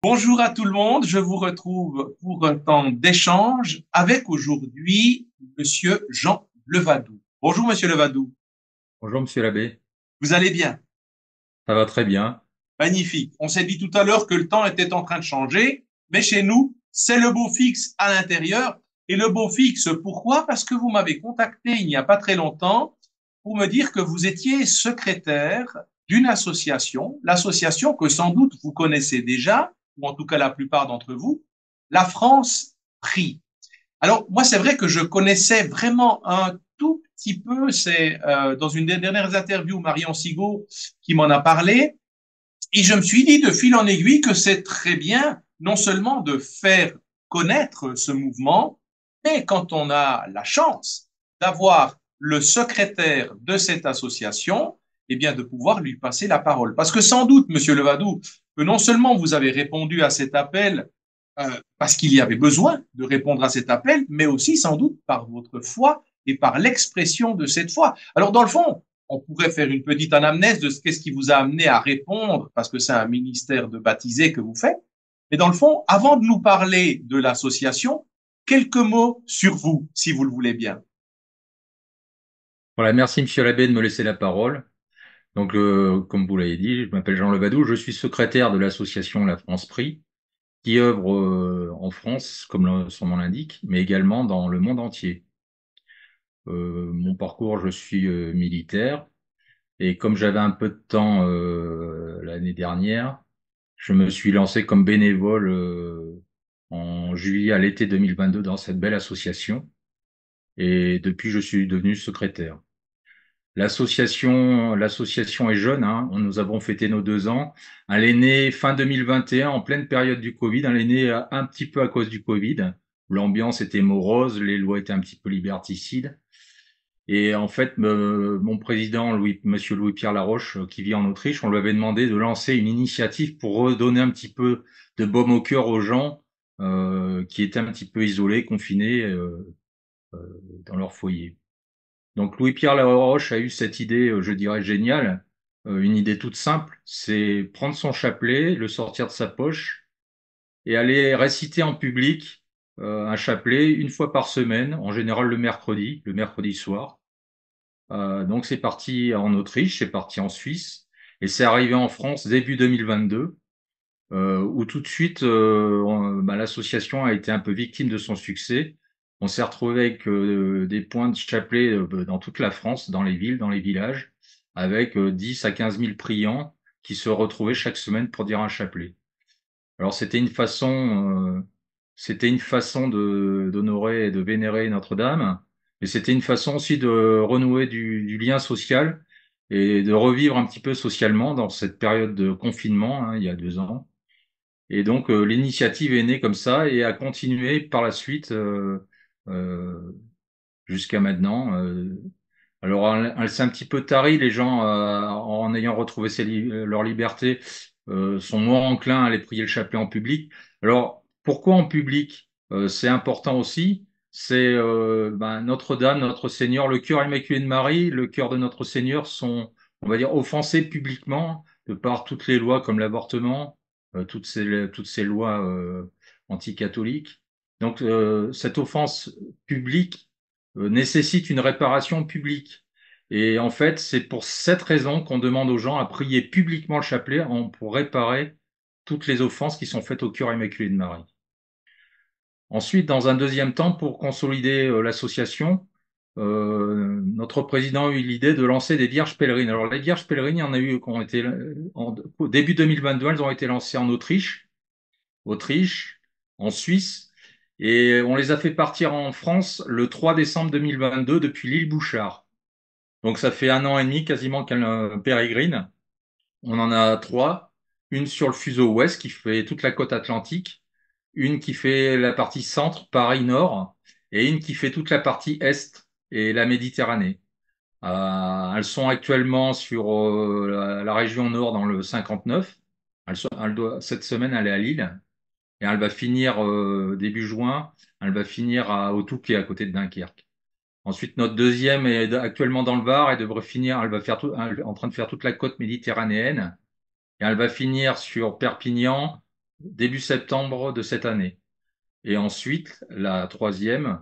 Bonjour à tout le monde, je vous retrouve pour un temps d'échange avec aujourd'hui Monsieur Jean Levadou. Bonjour Monsieur Levadou, Bonjour Monsieur l'abbé, vous allez bien? ça va très bien. Magnifique. On s'est dit tout à l'heure que le temps était en train de changer, mais chez nous, c'est le beau fixe à l'intérieur. Et le beau fixe, pourquoi? Parce que vous m'avez contacté il n'y a pas très longtemps pour me dire que vous étiez secrétaire d'une association, l'association que sans doute vous connaissez déjà, ou en tout cas la plupart d'entre vous, la France Prie. Alors, moi, c'est vrai que je connaissais vraiment un tout petit peu, c'est dans une des dernières interviews, Marion Sigaud qui m'en a parlé, et je me suis dit de fil en aiguille que c'est très bien non seulement de faire connaître ce mouvement, mais quand on a la chance d'avoir le secrétaire de cette association, eh bien de pouvoir lui passer la parole. Parce que sans doute, Monsieur Levadou, que non seulement vous avez répondu à cet appel parce qu'il y avait besoin de répondre à cet appel, mais aussi sans doute par votre foi et par l'expression de cette foi. Alors dans le fond, on pourrait faire une petite anamnèse de ce qu'est-ce qui vous a amené à répondre, parce que c'est un ministère de baptisé que vous faites. Mais dans le fond, avant de nous parler de l'association, quelques mots sur vous, si vous le voulez bien. Voilà, merci Monsieur l'abbé de me laisser la parole. Donc, comme vous l'avez dit, je m'appelle Jean Levadou, je suis secrétaire de l'association La France Prix, qui œuvre en France, comme son nom l'indique, mais également dans le monde entier. Mon parcours, je suis militaire, et comme j'avais un peu de temps l'année dernière, je me suis lancé comme bénévole en juillet à l'été 2022 dans cette belle association, et depuis, je suis devenu secrétaire. L'association est jeune, hein. Nous avons fêté nos 2 ans. Elle est née fin 2021, en pleine période du Covid. Elle est née un petit peu à cause du Covid. L'ambiance était morose, les lois étaient un petit peu liberticides. Et en fait, mon président, Monsieur Louis-Pierre Laroche, qui vit en Autriche, on lui avait demandé de lancer une initiative pour redonner un petit peu de baume au cœur aux gens qui étaient un petit peu isolés, confinés dans leur foyer. Donc Louis-Pierre Laroche a eu cette idée, je dirais géniale, une idée toute simple, c'est prendre son chapelet, le sortir de sa poche et aller réciter en public un chapelet une fois par semaine, en général le mercredi soir. Donc c'est parti en Autriche, c'est parti en Suisse et c'est arrivé en France début 2022, où tout de suite l'association a été un peu victime de son succès. On s'est retrouvé avec des points de chapelet dans toute la France, dans les villes, dans les villages, avec 10 à 15 000 priants qui se retrouvaient chaque semaine pour dire un chapelet. Alors c'était une façon de d'honorer et de vénérer Notre-Dame, mais c'était une façon aussi de renouer du lien social et de revivre un petit peu socialement dans cette période de confinement, hein, il y a 2 ans. Et donc l'initiative est née comme ça et a continué par la suite euh, jusqu'à maintenant. Alors elle s'est un petit peu tarie, les gens en ayant retrouvé leur liberté sont moins enclins à aller prier le chapelet en public. Alors pourquoi en public? C'est important aussi. C'est Notre-Dame, notre Seigneur, le cœur immaculé de Marie, le cœur de notre Seigneur sont, on va dire, offensés publiquement de par toutes les lois comme l'avortement, toutes ces lois anticatholiques. Donc cette offense publique nécessite une réparation publique. Et en fait, c'est pour cette raison qu'on demande aux gens à prier publiquement le chapelet pour réparer toutes les offenses qui sont faites au cœur immaculé de Marie. Ensuite, dans un deuxième temps, pour consolider l'association, notre président a eu l'idée de lancer des vierges pèlerines. Alors, les vierges pèlerines, il y en a eu qui ont été, au début 2022, elles ont été lancées en Autriche, en Suisse, et on les a fait partir en France le 3 décembre 2022 depuis l'île Bouchard. Donc ça fait 1 an et demi quasiment qu'elle pérégrine. On en a trois. Une sur le fuseau ouest qui fait toute la côte atlantique, une qui fait la partie centre, Paris Nord, et une qui fait toute la partie est et la Méditerranée. Elles sont actuellement sur la région nord dans le 59. Cette semaine, elle est à Lille et elle va finir début juin. Elle va finir au Touquet à côté de Dunkerque. Ensuite, notre deuxième est actuellement dans le Var et devrait finir, elle est en train de faire toute la côte méditerranéenne et elle va finir sur Perpignan, début septembre de cette année. Et ensuite, la troisième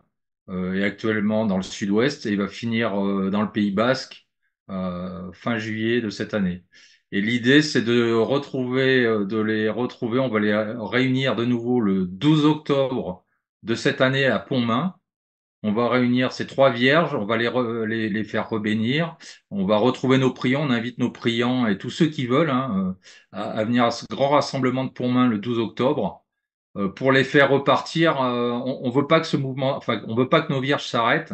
est actuellement dans le sud-ouest et va finir dans le Pays Basque fin juillet de cette année. Et l'idée, c'est de les retrouver. On va les réunir de nouveau le 12 octobre de cette année à Pontmain. On va réunir ces trois vierges, on va les faire rebénir, on va retrouver nos priants, on invite nos priants et tous ceux qui veulent à venir à ce grand rassemblement de Pontmain le 12 octobre pour les faire repartir. On veut pas que ce mouvement, enfin, on veut pas que nos vierges s'arrêtent.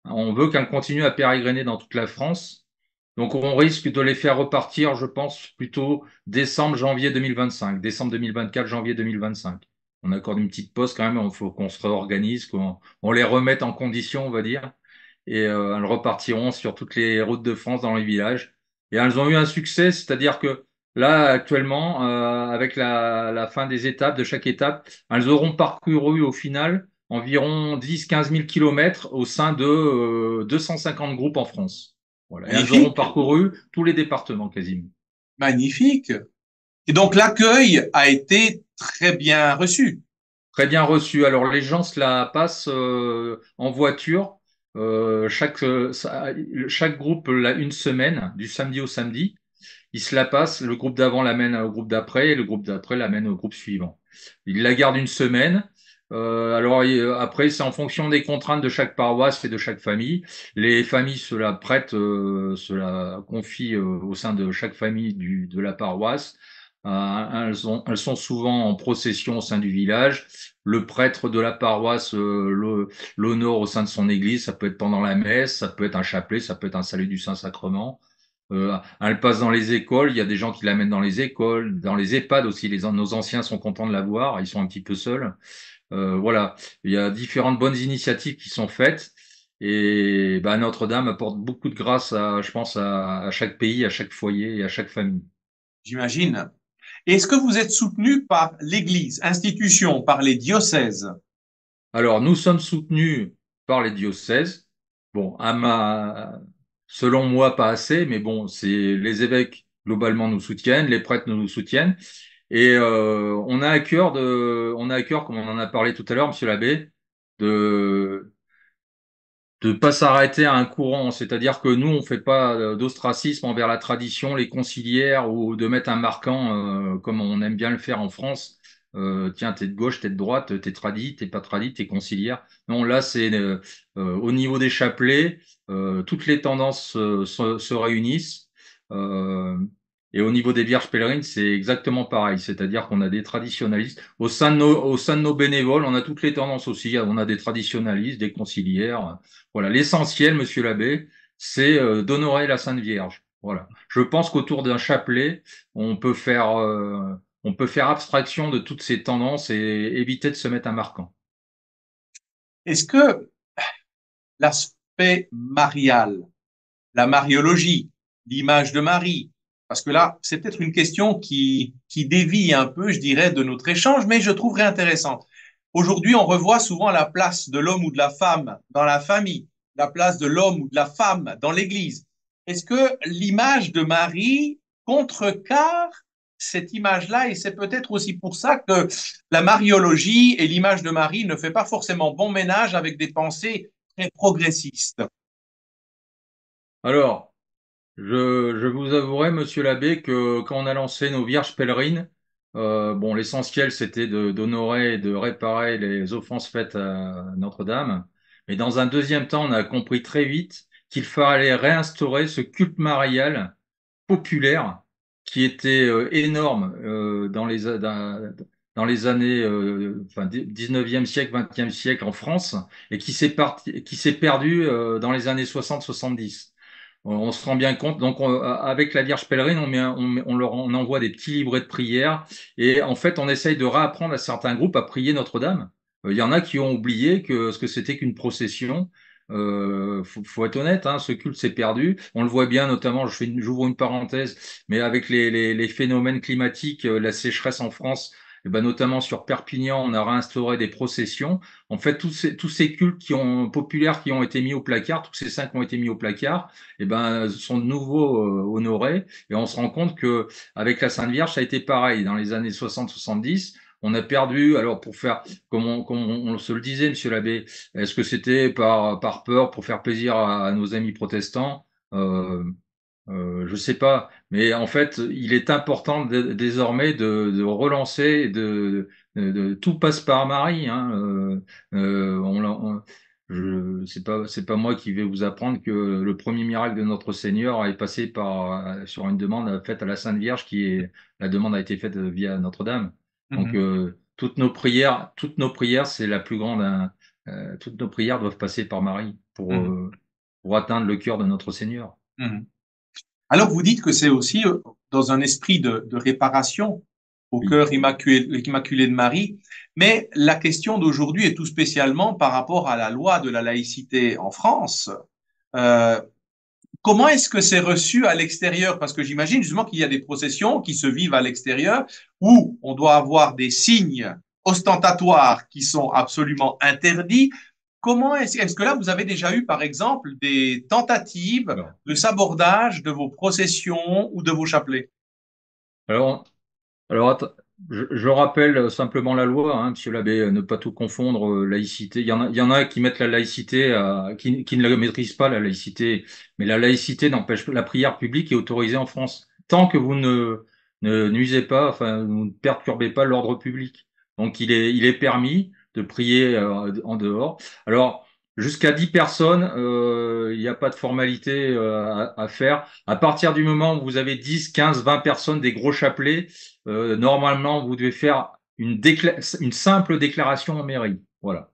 On veut qu'elles continuent à pérégriner dans toute la France. Donc, on risque de les faire repartir, je pense, plutôt décembre, janvier 2025, décembre 2024, janvier 2025. On accorde une petite pause quand même. Il faut qu'on se réorganise, qu'on les remette en condition, on va dire. Et elles repartiront sur toutes les routes de France dans les villages. Et elles ont eu un succès, c'est-à-dire que là, actuellement, avec la fin des étapes, de chaque étape, elles auront parcouru au final environ 10-15 000 kilomètres au sein de 250 groupes en France. Voilà. Et elles auront Magnifique, parcouru tous les départements quasiment. magnifique. Et donc l'accueil a été très bien reçu. Très bien reçu. Alors les gens se la passent en voiture. Chaque groupe l'a une semaine, du samedi au samedi. Ils se la passent. Le groupe d'avant l'amène au groupe d'après et le groupe d'après l'amène au groupe suivant. Ils la gardent une semaine. Après, c'est en fonction des contraintes de chaque paroisse et de chaque famille. Les familles se la prêtent, se la confient au sein de chaque famille de la paroisse. Elles sont souvent en procession au sein du village. Le prêtre de la paroisse l'honore au sein de son église. Ça peut être pendant la messe, ça peut être un chapelet, ça peut être un salut du Saint-Sacrement. Elle passe dans les écoles. Il y a des gens qui l'amènent dans les écoles, dans les EHPAD aussi. Nos anciens sont contents de la voir. Ils sont un petit peu seuls. Voilà, il y a différentes bonnes initiatives qui sont faites et bah, Notre-Dame apporte beaucoup de grâce je pense, à chaque pays, à chaque foyer et à chaque famille. J'imagine. Est-ce que vous êtes soutenu par l'Église, institution, par les diocèses? Alors, nous sommes soutenus par les diocèses. Bon, selon moi, pas assez, mais bon, c'est les évêques globalement nous soutiennent, les prêtres nous soutiennent. Et on a à cœur, comme on en a parlé tout à l'heure, Monsieur l'abbé, de pas s'arrêter à un courant, c'est-à-dire que nous on fait pas d'ostracisme envers la tradition, les conciliaires ou de mettre un marquant comme on aime bien le faire en France. Tiens, t'es de gauche, t'es de droite, t'es tradi, t'es pas tradi, t'es conciliaire. Non, là c'est au niveau des chapelets, toutes les tendances se réunissent. Euh, et au niveau des vierges pèlerines, c'est exactement pareil, c'est-à-dire qu'on a des traditionalistes. Au sein de nos bénévoles, on a toutes les tendances aussi. On a des traditionalistes, des conciliaires. Voilà, l'essentiel, monsieur l'abbé, c'est d'honorer la Sainte Vierge. Voilà. Je pense qu'autour d'un chapelet, on peut faire, on peut faire abstraction de toutes ces tendances et éviter de se mettre un marquant. Est-ce que l'aspect marial, la mariologie, l'image de Marie, parce que là, c'est peut-être une question qui dévie un peu, je dirais, de notre échange, mais je trouverais intéressante. Aujourd'hui, on revoit souvent la place de l'homme ou de la femme dans la famille, la place de l'homme ou de la femme dans l'Église. Est-ce que l'image de Marie contrecarre cette image-là? Et c'est peut-être aussi pour ça que la mariologie et l'image de Marie ne fait pas forcément bon ménage avec des pensées très progressistes. Alors, je vous avouerai, monsieur l'abbé, que quand on a lancé nos Vierges pèlerines, bon, l'essentiel c'était d'honorer et de réparer les offenses faites à Notre-Dame. Mais dans un deuxième temps, on a compris très vite qu'il fallait réinstaurer ce culte marial populaire qui était énorme dans les années 19e siècle, 20e siècle en France et qui s'est perdu dans les années 60-70. On se rend bien compte. Donc, avec la Vierge pèlerine, on envoie des petits livrets de prière et en fait, on essaye de réapprendre à certains groupes à prier Notre-Dame. Il y en a qui ont oublié ce que c'était qu'une procession. Faut être honnête, hein, ce culte s'est perdu. On le voit bien, notamment, j'ouvre une parenthèse, mais avec les phénomènes climatiques, la sécheresse en France, et ben notamment sur Perpignan, on a réinstauré des processions. En fait, tous ces cultes populaires qui ont été mis au placard, tous ces saints qui ont été mis au placard, et ben sont de nouveau honorés. Et on se rend compte que avec la Sainte Vierge, ça a été pareil dans les années 60-70. On a perdu, alors pour faire, on se le disait, monsieur l'abbé, est-ce que c'était par peur, pour faire plaisir à nos amis protestants? Je sais pas, mais en fait, il est important désormais de relancer, tout passe par Marie. Hein, c'est pas moi qui vais vous apprendre que le premier miracle de notre Seigneur est passé sur une demande faite à la Sainte Vierge, la demande a été faite via Notre-Dame. Donc toutes nos prières, c'est la plus grande. Toutes nos prières doivent passer par Marie pour atteindre le cœur de notre Seigneur. Alors, vous dites que c'est aussi dans un esprit de réparation au cœur immaculé de Marie, mais la question d'aujourd'hui est tout spécialement par rapport à la loi de la laïcité en France. Comment est-ce que c'est reçu à l'extérieur? Parce que j'imagine justement qu'il y a des processions qui se vivent à l'extérieur où on doit avoir des signes ostentatoires qui sont absolument interdits. Comment est-ce que là, vous avez déjà eu, par exemple, des tentatives de sabordage de vos processions ou de vos chapelets? Alors, je rappelle simplement la loi, hein, monsieur l'abbé, ne pas tout confondre, laïcité. Il y en a qui mettent la laïcité, qui ne la maîtrisent pas, la laïcité. Mais la laïcité n'empêche pas, la prière publique est autorisée en France. Tant que vous ne nuisez pas, enfin, vous ne perturbez pas l'ordre public. Donc, il est permis de prier en dehors. Alors, jusqu'à 10 personnes, il n'y a pas de formalité à faire. À partir du moment où vous avez 10, 15, 20 personnes, des gros chapelets, normalement, vous devez faire une simple déclaration en mairie. Voilà.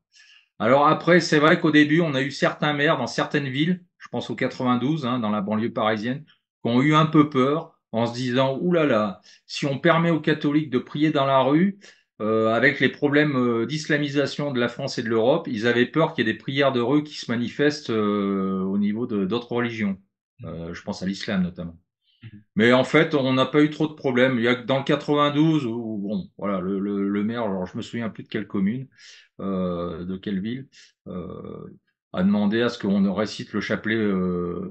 Alors après, c'est vrai qu'au début, on a eu certains maires dans certaines villes, je pense au 92, hein, dans la banlieue parisienne, qui ont eu un peu peur en se disant, ouh là là, si on permet aux catholiques de prier dans la rue, avec les problèmes d'islamisation de la France et de l'Europe, ils avaient peur qu'il y ait des prières de rue qui se manifestent au niveau d'autres religions. Je pense à l'islam notamment. Mais en fait, on n'a pas eu trop de problèmes. Il y a que dans le 92 où, bon, voilà, le maire, alors je me souviens plus de quelle commune, de quelle ville, a demandé à ce qu'on récite le chapelet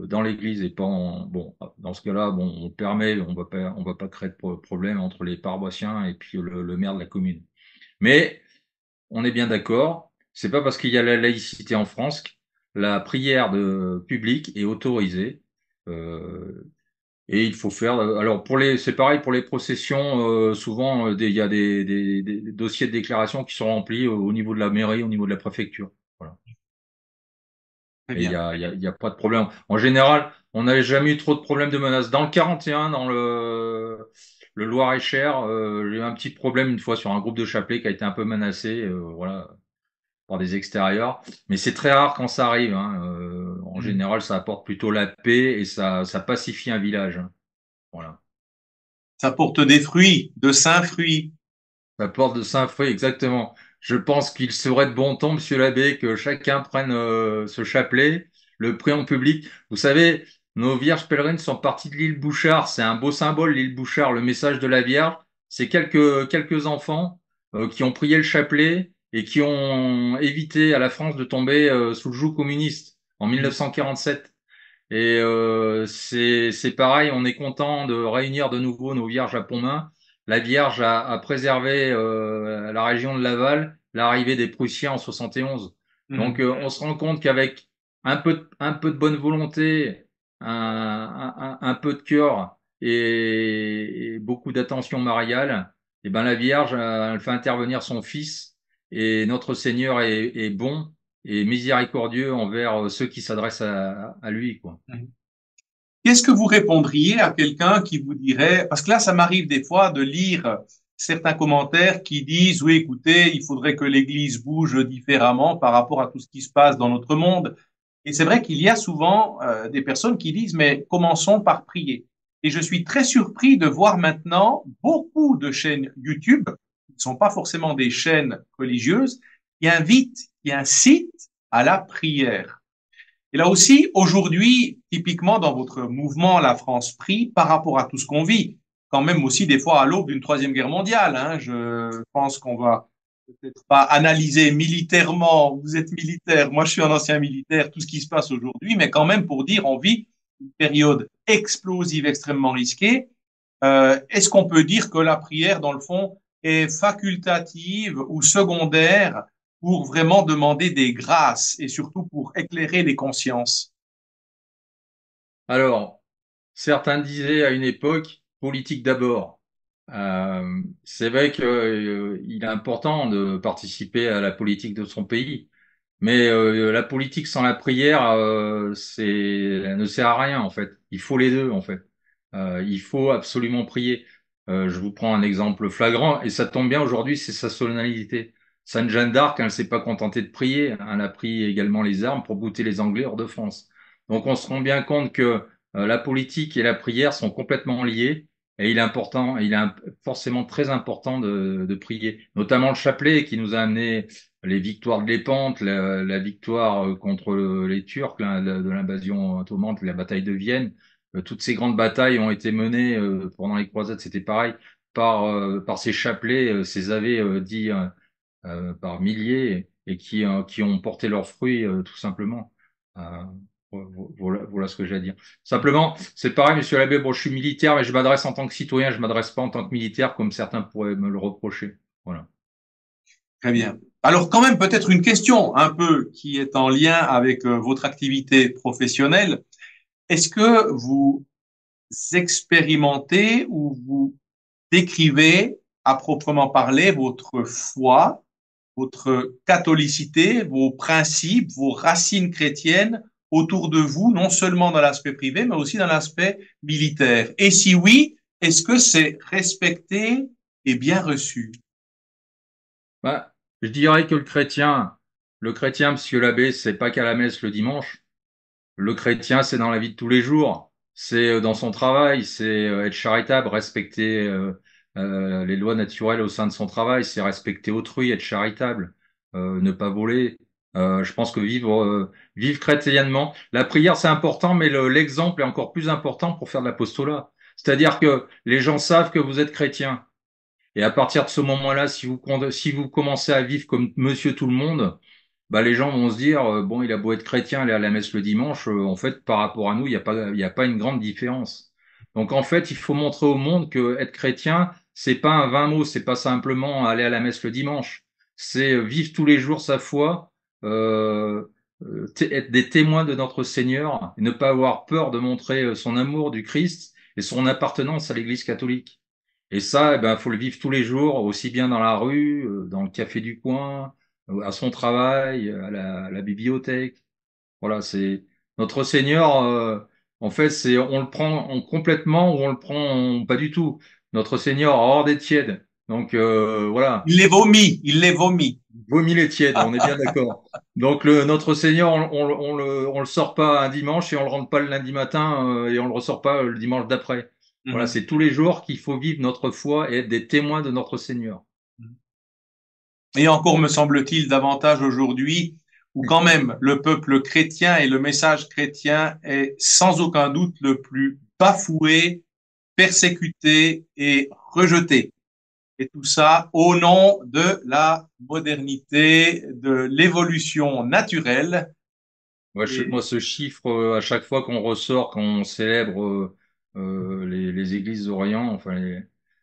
dans l'église et pas bon, dans ce cas-là, bon, on permet, on va pas créer de problème entre les paroissiens et puis le maire de la commune. Mais on est bien d'accord, c'est pas parce qu'il y a la laïcité en France que la prière de public est autorisée. Et il faut faire. Alors c'est pareil pour les processions. Souvent, il y a des dossiers de déclaration qui sont remplis au niveau de la mairie, au niveau de la préfecture. Voilà. Très Et bien. il y a pas de problème. En général, on n'avait jamais eu trop de problèmes de menaces. Dans le 41, dans le Loir-et-Cher, j'ai eu un petit problème une fois sur un groupe de chapelets qui a été un peu menacé, voilà, par des extérieurs. Mais c'est très rare quand ça arrive. Hein. En général, ça apporte plutôt la paix et ça pacifie un village. Hein. Voilà. Ça porte des fruits, de saints fruits. La porte de Saint-Fruit, exactement. Je pense qu'il serait de bon ton, monsieur l'abbé, que chacun prenne ce chapelet, le prie en public. Vous savez, nos vierges pèlerines sont parties de l'île Bouchard. C'est un beau symbole, l'île Bouchard, le message de la Vierge. C'est quelques enfants qui ont prié le chapelet et qui ont évité à la France de tomber sous le joug communiste en 1947. Et c'est pareil, on est content de réunir de nouveau nos vierges à Pontmain. La Vierge a préservé la région de Laval, l'arrivée des Prussiens en 71. Donc on se rend compte qu'avec un peu de bonne volonté, un peu de cœur et beaucoup d'attention mariale, et ben la Vierge elle fait intervenir son Fils et notre Seigneur est bon et miséricordieux envers ceux qui s'adressent à lui, quoi. Qu'est-ce que vous répondriez à quelqu'un qui vous dirait, parce que là, ça m'arrive des fois de lire certains commentaires qui disent, oui, écoutez, il faudrait que l'Église bouge différemment par rapport à tout ce qui se passe dans notre monde. Et c'est vrai qu'il y a souvent des personnes qui disent, mais commençons par prier. Et je suis très surpris de voir maintenant beaucoup de chaînes YouTube, qui ne sont pas forcément des chaînes religieuses, qui incitent à la prière. Et là aussi, aujourd'hui, typiquement dans votre mouvement La France prie, par rapport à tout ce qu'on vit, quand même aussi des fois à l'aube d'une troisième guerre mondiale. Hein. Je pense qu'on va peut-être pas analyser militairement. Vous êtes militaire, moi je suis un ancien militaire, tout ce qui se passe aujourd'hui, mais quand même pour dire on vit une période explosive extrêmement risquée. Est-ce qu'on peut dire que la prière, dans le fond, est facultative ou secondaire pour vraiment demander des grâces et surtout pour éclairer les consciences? Alors, certains disaient à une époque, politique d'abord. C'est vrai que, il est important de participer à la politique de son pays, mais la politique sans la prière, elle ne sert à rien en fait. Il faut les deux en fait. Il faut absolument prier. Je vous prends un exemple flagrant, et ça tombe bien aujourd'hui, c'est sa solennité. Sainte Jeanne d'Arc, elle ne s'est pas contentée de prier, elle a pris également les armes pour bouter les Anglais hors de France. Donc on se rend bien compte que la politique et la prière sont complètement liées, et il est important, forcément très important de prier, notamment le chapelet qui nous a amené les victoires de Lépante, la victoire contre les Turcs, de l'invasion ottomane, la bataille de Vienne. Toutes ces grandes batailles ont été menées pendant les croisades, c'était pareil, par ces chapelets, ces ave dits par milliers, et qui ont porté leurs fruits tout simplement. Euh, voilà ce que j'ai à dire. Simplement, c'est pareil, monsieur l'abbé, bon, je suis militaire, mais je m'adresse en tant que citoyen, je m'adresse pas en tant que militaire, comme certains pourraient me le reprocher. Voilà. Très bien. Alors quand même peut-être une question un peu qui est en lien avec votre activité professionnelle. Est-ce que vous expérimentez ou vous décrivez à proprement parler votre foi, votre catholicité, vos principes, vos racines chrétiennes autour de vous, non seulement dans l'aspect privé, mais aussi dans l'aspect militaire? Et si oui, est-ce que c'est respecté et bien reçu? Bah, je dirais que le chrétien, monsieur l'abbé, c'est pas qu'à la messe le dimanche. Le chrétien, c'est dans la vie de tous les jours. C'est dans son travail, c'est être charitable, respecter les lois naturelles au sein de son travail, c'est respecter autrui, être charitable, ne pas voler. Je pense que vivre chrétiennement, la prière c'est important, mais l'exemple est encore plus important pour faire de l'apostolat. C'est-à-dire que les gens savent que vous êtes chrétien. Et à partir de ce moment-là, si vous commencez à vivre comme monsieur tout le monde, bah, les gens vont se dire, bon, il a beau être chrétien, aller à la messe le dimanche, en fait, par rapport à nous, il y a pas une grande différence. Donc, en fait, il faut montrer au monde que être chrétien, c'est pas un vain mot, c'est pas simplement aller à la messe le dimanche. C'est vivre tous les jours sa foi, euh, être des témoins de notre Seigneur, et ne pas avoir peur de montrer son amour du Christ et son appartenance à l'Église catholique. Et ça, eh ben, faut le vivre tous les jours, aussi bien dans la rue, dans le café du coin, à son travail, à la bibliothèque. Voilà, c'est notre Seigneur. En fait, c'est on le prend complètement ou on le prend pas du tout. Notre Seigneur a hors des tièdes. Donc voilà, Il les vomit. vomit les tièdes. On est bien d'accord. Donc notre Seigneur, on le sort pas un dimanche et on le rentre pas le lundi matin et on le ressort pas le dimanche d'après. Voilà, Mhm. c'est tous les jours qu'il faut vivre notre foi et être des témoins de notre Seigneur. Et encore, me semble-t-il, davantage aujourd'hui, où quand même le peuple chrétien et le message chrétien est sans aucun doute le plus bafoué, persécuté et rejeté. Et tout ça au nom de la modernité, de l'évolution naturelle. Moi, Et ce chiffre, à chaque fois qu'on ressort, quand on célèbre les églises d'Orient, enfin,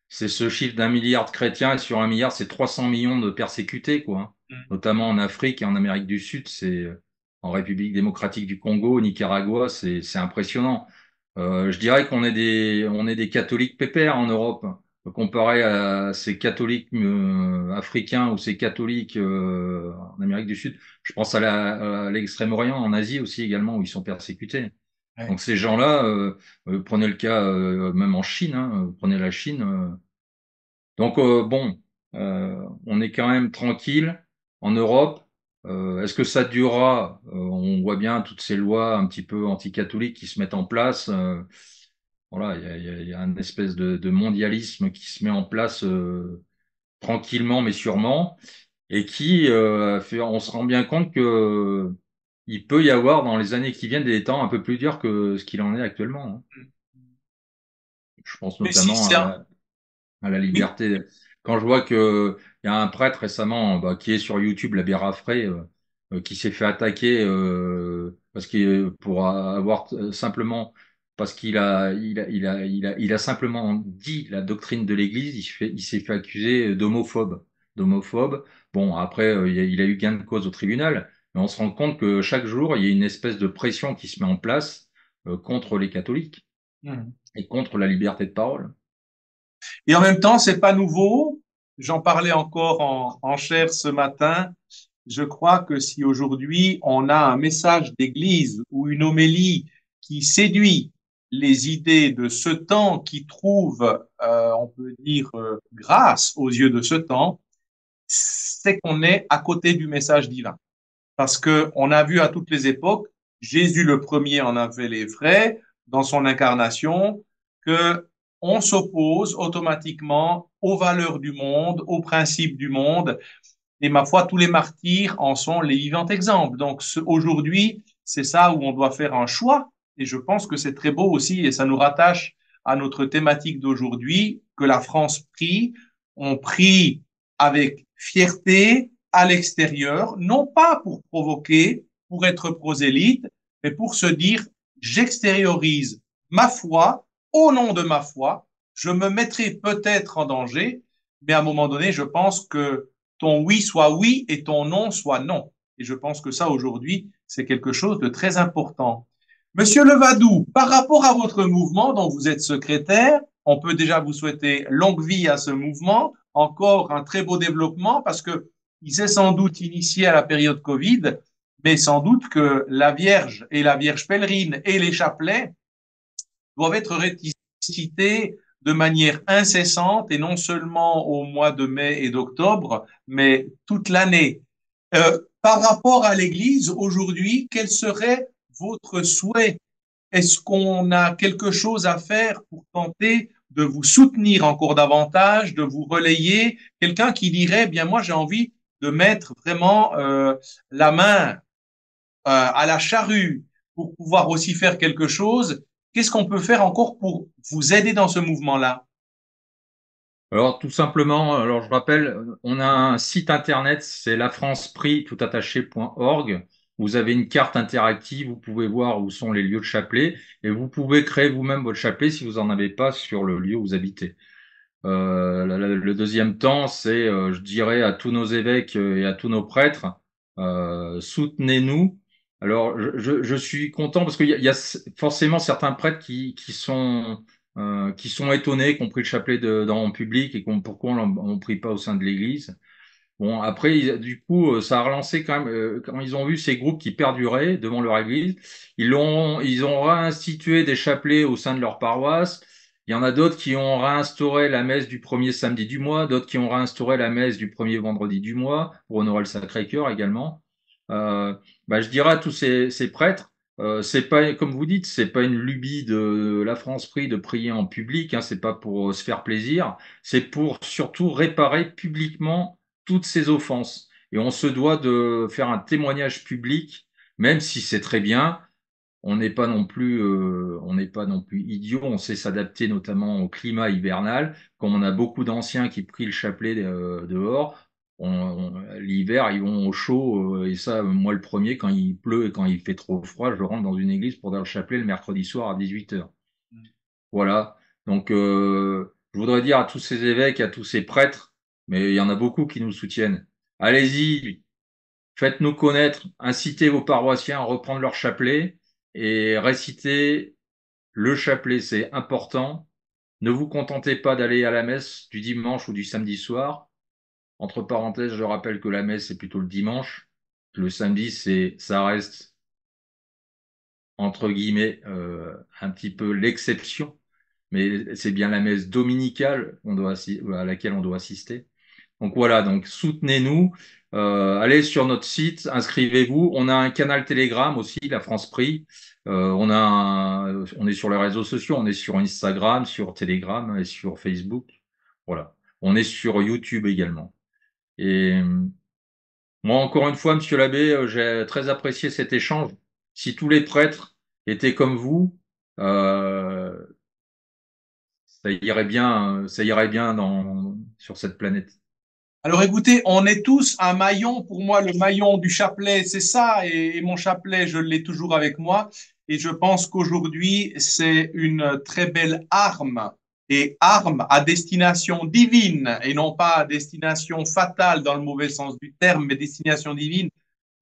c'est ce chiffre d'1 milliard de chrétiens, et sur 1 milliard, c'est 300 millions de persécutés, quoi, hein. Notamment en Afrique et en Amérique du Sud, en République démocratique du Congo, au Nicaragua, c'est impressionnant. Je dirais qu'on est des catholiques pépères en Europe, comparé à ces catholiques africains ou ces catholiques en Amérique du Sud. Je pense à l'Extrême-Orient, en Asie aussi également, où ils sont persécutés. ouais. Donc ces gens-là, prenez le cas même en Chine, hein, prenez la Chine. Donc bon, on est quand même tranquille en Europe. Est-ce que ça durera? On voit bien toutes ces lois un petit peu anticatholiques qui se mettent en place. Voilà, il y a une espèce de mondialisme qui se met en place tranquillement mais sûrement, et qui on se rend bien compte que il peut y avoir dans les années qui viennent des temps un peu plus durs que ce qu'il en est actuellement, hein. Je pense Mais si notamment c'est un... à la Oui. liberté. Quand je vois que il y a un prêtre récemment bah, qui est sur YouTube, l'abbé Raffray, qui s'est fait attaquer parce que pour avoir simplement parce qu'il a simplement dit la doctrine de l'Église, il s'est fait accuser d'homophobe. Bon, après, il a eu gain de cause au tribunal, mais on se rend compte que chaque jour, il y a une espèce de pression qui se met en place contre les catholiques Mhm. et contre la liberté de parole. Et en même temps, c'est pas nouveau. J'en parlais encore en chair ce matin. Je crois que si aujourd'hui on a un message d'église ou une homélie qui séduit les idées de ce temps, qui trouve, on peut dire, grâce aux yeux de ce temps, c'est qu'on est à côté du message divin. Parce que on a vu à toutes les époques, Jésus le premier en avait les frais dans son incarnation, que on s'oppose automatiquement aux valeurs du monde, aux principes du monde, et ma foi, tous les martyrs en sont les vivants exemples. Donc aujourd'hui, c'est ça où on doit faire un choix, et je pense que c'est très beau aussi, et ça nous rattache à notre thématique d'aujourd'hui, que la France prie. On prie avec fierté à l'extérieur, non pas pour provoquer, pour être prosélyte, mais pour se dire, j'extériorise ma foi, au nom de ma foi, je me mettrai peut-être en danger, mais à un moment donné, je pense que ton oui soit oui et ton non soit non. Et je pense que ça, aujourd'hui, c'est quelque chose de très important. Monsieur Levadou, par rapport à votre mouvement dont vous êtes secrétaire, on peut déjà vous souhaiter longue vie à ce mouvement, encore un très beau développement parce que il s'est sans doute initié à la période Covid, mais sans doute que la Vierge et la Vierge pèlerine et les chapelets doivent être récités de manière incessante et non seulement au mois de mai et d'octobre, mais toute l'année. Par rapport à l'Église, aujourd'hui, quel serait votre souhait? Est-ce qu'on a quelque chose à faire pour tenter de vous soutenir encore davantage, de vous relayer? Quelqu'un qui dirait, bien moi j'ai envie de mettre vraiment la main à la charrue pour pouvoir aussi faire quelque chose. Qu'est-ce qu'on peut faire encore pour vous aider dans ce mouvement-là? Alors tout simplement, alors je rappelle, on a un site internet, c'est lafranceprix.org. Vous avez une carte interactive, vous pouvez voir où sont les lieux de chapelet et vous pouvez créer vous-même votre chapelet si vous en avez pas sur le lieu où vous habitez. Le deuxième temps, c'est, je dirais à tous nos évêques et à tous nos prêtres, soutenez-nous. Alors, je suis content parce qu'il y a forcément certains prêtres qui sont étonnés qu'on prie le chapelet dans le public et pourquoi on prie pas au sein de l'Église. Bon, après, du coup, ça a relancé quand même, quand ils ont vu ces groupes qui perduraient devant leur église, ils ont réinstitué des chapelets au sein de leur paroisse. Il y en a d'autres qui ont réinstauré la messe du premier samedi du mois, d'autres qui ont réinstauré la messe du premier vendredi du mois, pour honorer le Sacré-Cœur également. Euh, je dirais à tous ces prêtres, c'est pas, comme vous dites, c'est pas une lubie de la France Prie de prier en public, hein, c'est pas pour se faire plaisir, c'est pour surtout réparer publiquement toutes ces offenses. Et on se doit de faire un témoignage public, même si c'est très bien. On n'est pas non plus idiot. On sait s'adapter notamment au climat hivernal. Comme on a beaucoup d'anciens qui prient le chapelet dehors, l'hiver ils vont au chaud. Et ça, moi le premier, quand il pleut et quand il fait trop froid, je rentre dans une église pour dire le chapelet le mercredi soir à 18 heures. Voilà. Donc, je voudrais dire à tous ces évêques, à tous ces prêtres, mais il y en a beaucoup qui nous soutiennent. Allez-y, faites-nous connaître, incitez vos paroissiens à reprendre leur chapelet et réciter le chapelet, c'est important. Ne vous contentez pas d'aller à la messe du dimanche ou du samedi soir. Entre parenthèses, je rappelle que la messe, c'est plutôt le dimanche. Le samedi, ça reste, entre guillemets, un petit peu l'exception. Mais c'est bien la messe dominicale à laquelle on doit assister. Donc voilà, donc soutenez-nous, allez sur notre site, inscrivez-vous. On a un canal Telegram aussi, la France Prix. On est sur les réseaux sociaux, on est sur Instagram, sur Telegram et sur Facebook. Voilà. On est sur YouTube également. Et moi, encore une fois, Monsieur l'abbé, j'ai très apprécié cet échange. Si tous les prêtres étaient comme vous, euh, ça irait bien sur cette planète. Alors écoutez, on est tous un maillon. Pour moi, le maillon du chapelet, c'est ça. Et mon chapelet, je l'ai toujours avec moi. Et je pense qu'aujourd'hui, c'est une très belle arme. Et arme à destination divine et non pas à destination fatale dans le mauvais sens du terme, mais destination divine.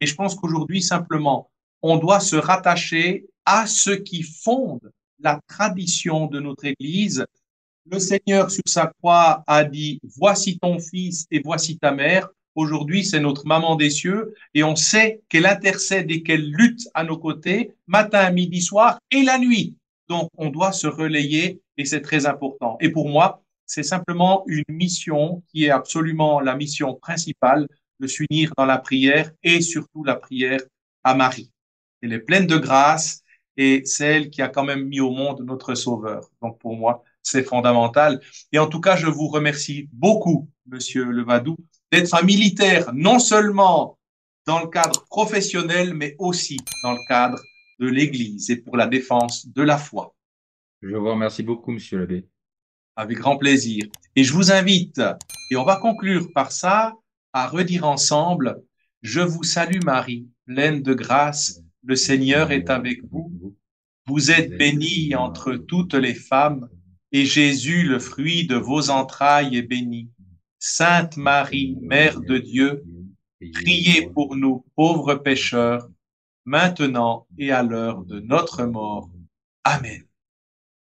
Et je pense qu'aujourd'hui, simplement, on doit se rattacher à ce qui fonde la tradition de notre Église. Le Seigneur sur sa croix a dit, voici ton fils et voici ta mère. Aujourd'hui, c'est notre maman des cieux et on sait qu'elle intercède et qu'elle lutte à nos côtés matin, midi, soir et la nuit. Donc, on doit se relayer et c'est très important. Et pour moi, c'est simplement une mission qui est absolument la mission principale de s'unir dans la prière et surtout la prière à Marie. Elle est pleine de grâce et c'est elle qui a quand même mis au monde notre Sauveur. Donc, pour moi, c'est fondamental. Et en tout cas, je vous remercie beaucoup, Monsieur Levadou, d'être un militaire, non seulement dans le cadre professionnel, mais aussi dans le cadre de l'Église et pour la défense de la foi. Je vous remercie beaucoup, monsieur l'abbé. Avec grand plaisir. Et je vous invite, et on va conclure par ça, à redire ensemble, je vous salue Marie, pleine de grâce, le Seigneur est avec vous. Vous êtes bénie entre toutes les femmes, et Jésus, le fruit de vos entrailles, est béni. Sainte Marie, Mère de Dieu, priez pour nous pauvres pécheurs, maintenant et à l'heure de notre mort. Amen.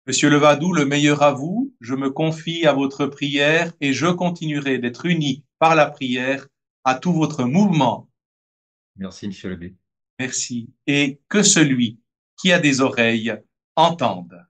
Monsieur Levadou, le meilleur à vous, je me confie à votre prière et je continuerai d'être uni par la prière à tout votre mouvement. Merci, monsieur l'abbé. Merci. Et que celui qui a des oreilles entende.